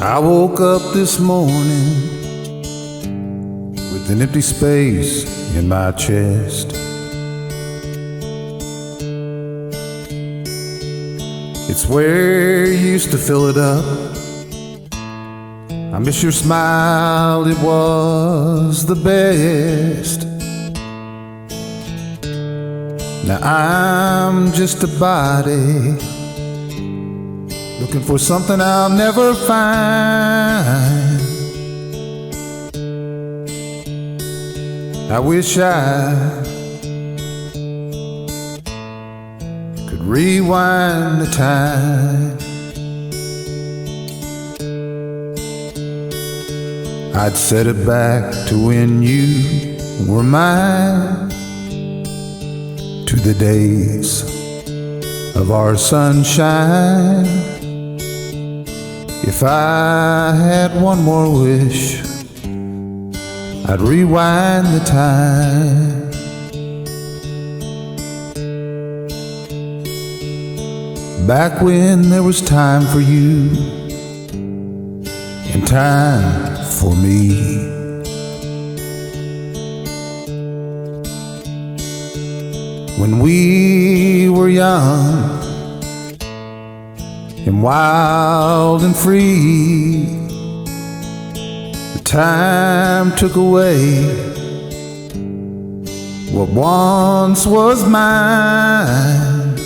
I woke up this morning with an empty space in my chest. It's where you used to fill it up. I miss your smile, it was the best. Now I'm just a body looking for something I'll never find. I wish I could rewind the time. I'd set it back to when you were mine, to the days of our sunshine. If I had one more wish, I'd rewind the time. Back when there was time for you and time for me. When we were young and wild and free, the time took away what once was mine.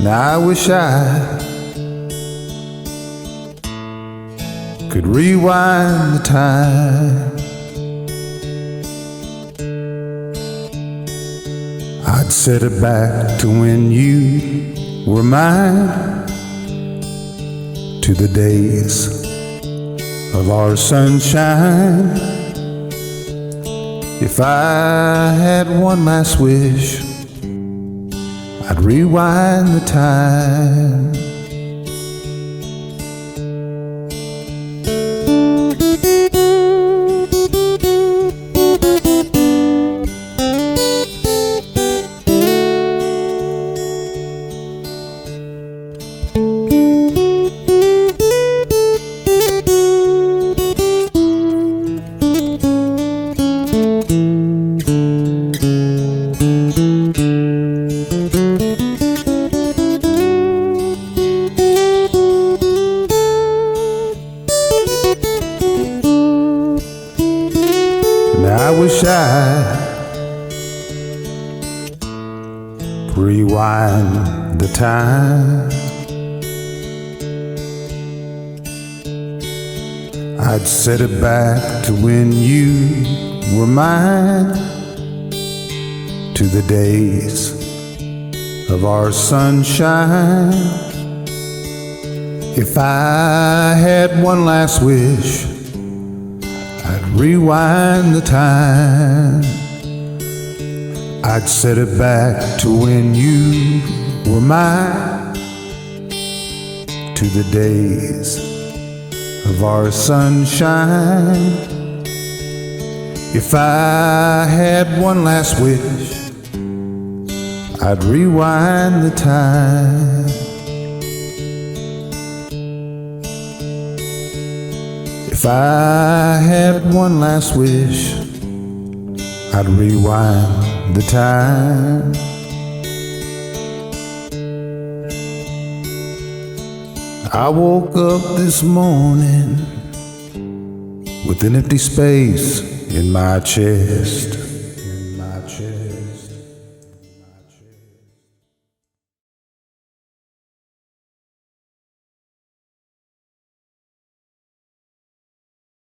Now I wish I could rewind the time. I'd set it back to when you were mine, to the days of our sunshine. If I had one last wish, I'd rewind the time. I wish I could rewind the time. I'd set it back to when you were mine, to the days of our sunshine. If I had one last wish, I'd rewind the time. I'd set it back to when you were mine, to the days of our sunshine. If I had one last wish, I'd rewind the time. If I had one last wish, I'd rewind the time. I woke up this morning with an empty space in my chest.